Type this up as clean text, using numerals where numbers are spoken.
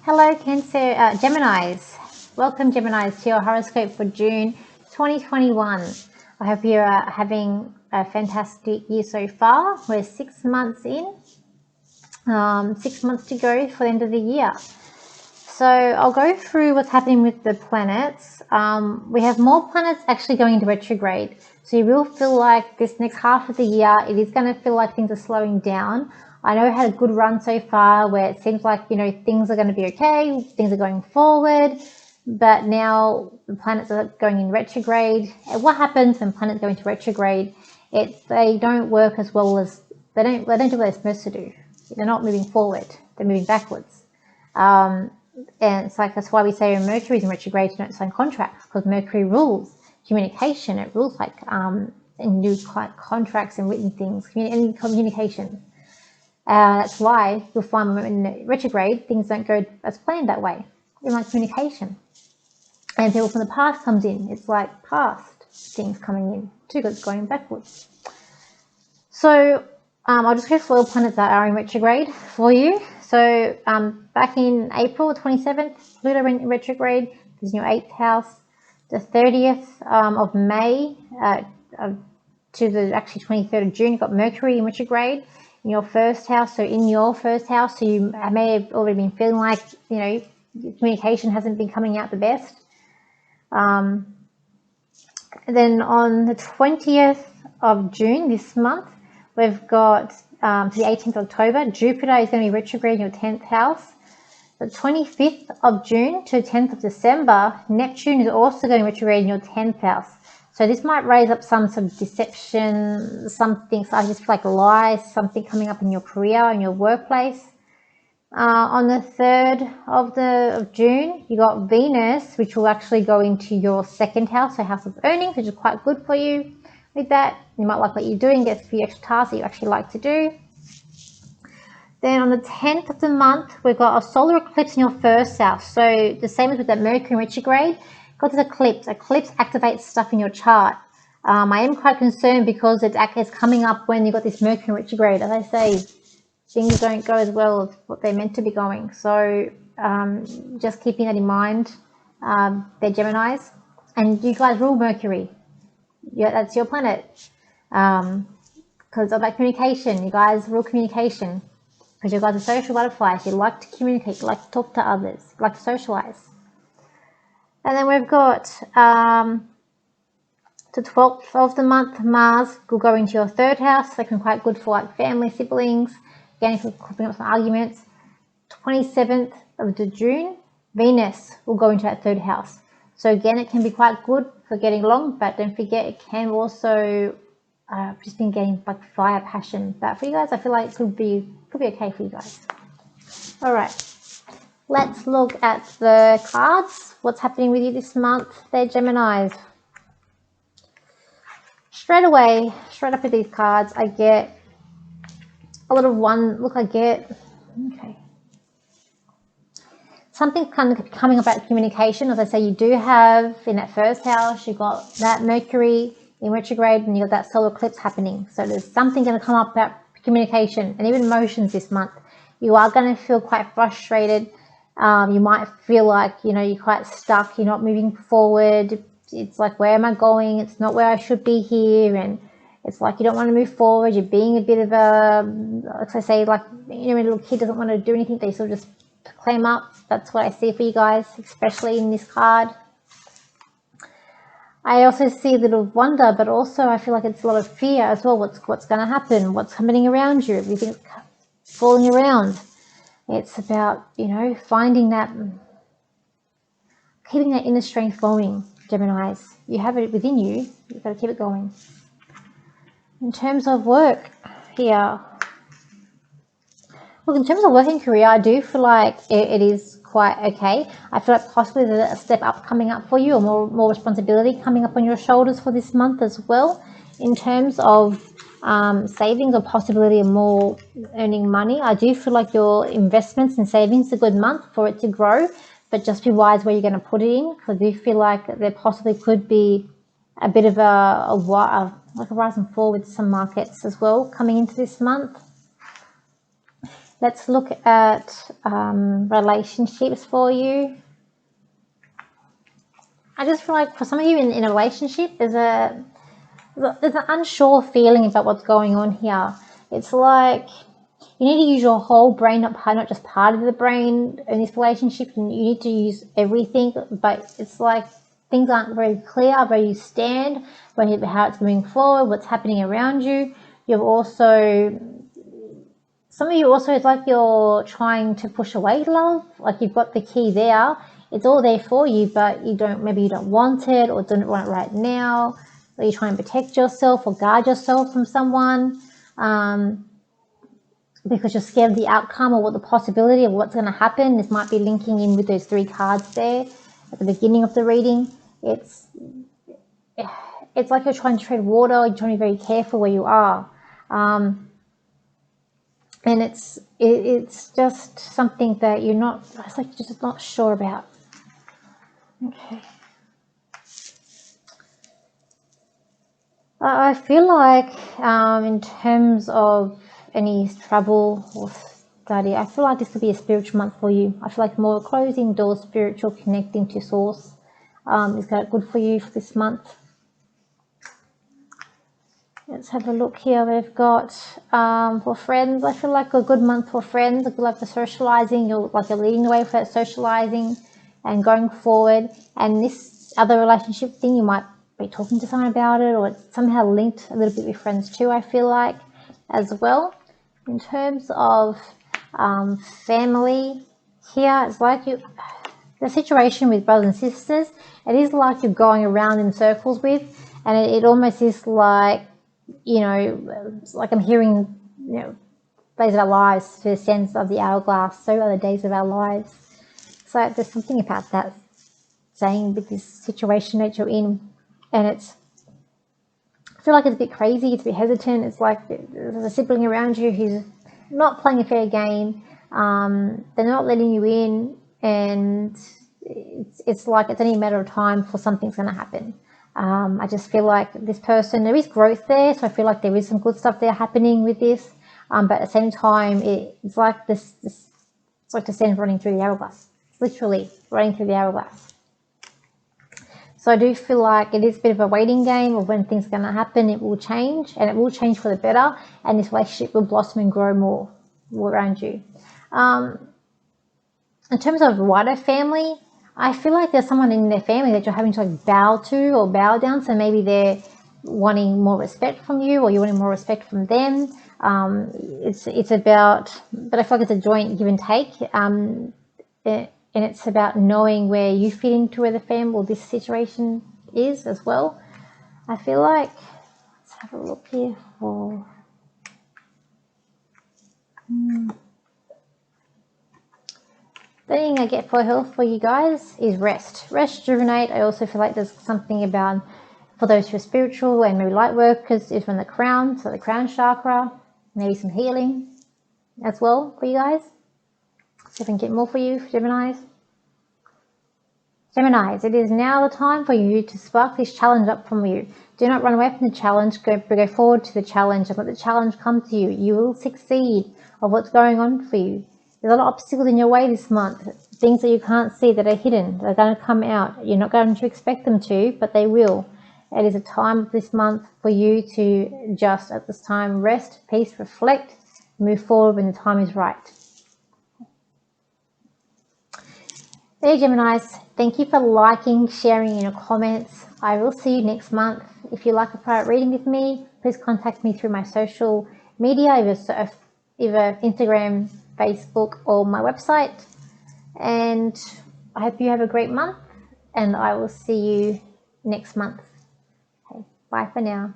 Hello, Cancer, Geminis. Welcome, Geminis, to your horoscope for June 2021. I hope you're having a fantastic year so far. We're 6 months in, 6 months to go for the end of the year. So I'll go through what's happening with the planets. We have more planets actually going into retrograde. So you will feel like this next half of the year, it is going to feel like things are slowing down. I know we had a good run so far where it seems like, things are going to be okay, things are going forward, but now the planets are going in retrograde. And what happens when planets go into retrograde? They don't work as well as, they don't do what they're supposed to do. They're not moving forward, they're moving backwards. And it's like, that's why we say when Mercury is in retrograde, you don't sign contracts, because Mercury rules communication. It rules like new contracts and written things, any communication. That's why you'll find when in retrograde, things don't go as planned that way. In like communication. And people from the past comes in. It's like past things coming in too, because it's going backwards. So I'll just go through all planets that are in retrograde for you. So back in April 27th, Pluto went in retrograde. There's in your 8th house. The 30th of May to the actually 23rd of June, you've got Mercury in retrograde in your first house. So in your first house, so you may have already been feeling like, communication hasn't been coming out the best. Then on the 20th of June this month, we've got to the 18th of October, Jupiter is going to be retrograde in your 10th house. The 25th of June to 10th of December, Neptune is also going retrograde in your 10th house. So this might raise up some sort of deception, something, so I just feel like lies, something coming up in your career, in your workplace. On the 3rd of June, you got Venus, which will actually go into your 2nd house, so house of earnings, which is quite good for you. With that, you might like what you're doing, get a few extra tasks that you actually like to do. Then on the 10th of the month, we've got a solar eclipse in your first house. So the same as with that Mercury retrograde, got this eclipse. Eclipse activates stuff in your chart. I am quite concerned because it's coming up when you've got this Mercury retrograde. As I say, things don't go as well as what they're meant to be going. So just keeping that in mind. They're Geminis. And you guys rule Mercury. Yeah, that's your planet. Because of that communication. You guys rule communication. Because you guys are social butterflies. You like to communicate. You like to talk to others. You like to socialize. And then we've got the 12th of the month, Mars will go into your 3rd house. That can be quite good for like family, siblings, again, if you're coping up some arguments. 27th of June, Venus will go into that 3rd house. So again, it can be quite good for getting along, but don't forget it can also just been getting like fire, passion. But for you guys, I feel like it could be okay for you guys. All right. Let's look at the cards. What's happening with you this month? They're Geminis. Straight up with these cards, I get a lot of one. Look, okay. Something kind of coming about communication. As I say, you do have in that first house, you've got that Mercury in retrograde and you've got that solar eclipse happening. So there's something going to come up about communication and even emotions this month. You are going to feel quite frustrated. You might feel like, you're quite stuck. You're not moving forward. It's like, where am I going? It's not where I should be here. And it's like you don't want to move forward. You're being a bit of a, like I say, like, when a little kid doesn't want to do anything, they sort of just clam up. That's what I see for you guys, especially in this card. I also see a little wonder, but also I feel like it's a lot of fear as well. What's going to happen? What's happening around you? Everything's falling around. It's about, finding that, keeping that inner strength going, Geminis. You have it within you. You've got to keep it going. In terms of work here, look, in terms of working career, I do feel like it is quite okay. I feel like possibly there's a step up coming up for you, or more responsibility coming up on your shoulders for this month as well. In terms of savings or possibility of more earning money, I do feel like your investments and savings is a good month for it to grow, but just be wise where you're going to put it in, because I do feel like there possibly could be a bit of a rise and fall with some markets as well coming into this month. Let's look at relationships for you. I just feel like for some of you in a relationship, there's an unsure feeling about what's going on here. It's like you need to use your whole brain, not just part of the brain in this relationship. You need to use everything, but it's like things aren't very clear where you stand, how it's moving forward, what's happening around you. Some of you also, it's like you're trying to push away love, like you've got the key there. It's all there for you, but maybe you don't want it or don't want it right now, or you're trying to protect yourself or guard yourself from someone because you're scared of the outcome or what the possibility of what's going to happen. This might be linking in with those 3 cards there at the beginning of the reading. It's like you're trying to tread water, you're trying to be very careful where you are. And it's just something that you're just not sure about. Okay. I feel like in terms of any trouble or study, I feel like this could be a spiritual month for you. I feel like more closing doors, spiritual, connecting to source is good for you for this month. Let's have a look here. We've got for friends. I feel like a good month for friends. I feel like the socializing, you're leading the way for that socializing and going forward. And this other relationship thing, you might be talking to someone about it, or it's somehow linked a little bit with friends too, I feel like, as well. In terms of family here, it's like the situation with brothers and sisters, it is like you're going around in circles with, and it almost is like, it's like I'm hearing, days of our lives, to the sense of the hourglass, so are the days of our lives. So there's something about that saying with this situation that you're in, and I feel like it's a bit crazy, it's a bit hesitant. It's like there's a sibling around you who's not playing a fair game. They're not letting you in, and it's like it's only a matter of time for something's going to happen. I just feel like this person, there is growth there, so I feel like there is some good stuff there happening with this. But at the same time, it's like it's like the sand running through the hourglass. It's literally running through the hourglass. So I do feel like it is a bit of a waiting game of when things are going to happen. It will change, and it will change for the better, and this relationship will blossom and grow more around you. In terms of wider family, I feel like there's someone in their family that you're having to bow to or bow down. So maybe they're wanting more respect from you, or you're wanting more respect from them. It's about, but I feel like it's a joint give and take. And it's about knowing where you fit into where the family or this situation is as well. I feel like, let's have a look here for. The thing I get for health for you guys is rest. Rest, rejuvenate. I also feel like there's something about, for those who are spiritual and maybe light workers, is from the crown, so the crown chakra, maybe some healing as well for you guys. See if I can get more for you, Geminis. Geminis, it is now the time for you to spark this challenge up from you. Do not run away from the challenge. Go forward to the challenge and let the challenge come to you. You will succeed of what's going on for you. There's a lot of obstacles in your way this month. Things that you can't see that are hidden. They're going to come out. You're not going to expect them to, but they will. It is a time this month for you to just at this time rest, peace, reflect, move forward when the time is right. There, Geminis, thank you for liking, sharing in your comments. I will see you next month. If you like a private reading with me, please contact me through my social media, either Instagram, Facebook, or my website. And I hope you have a great month, and I will see you next month. Okay, bye for now.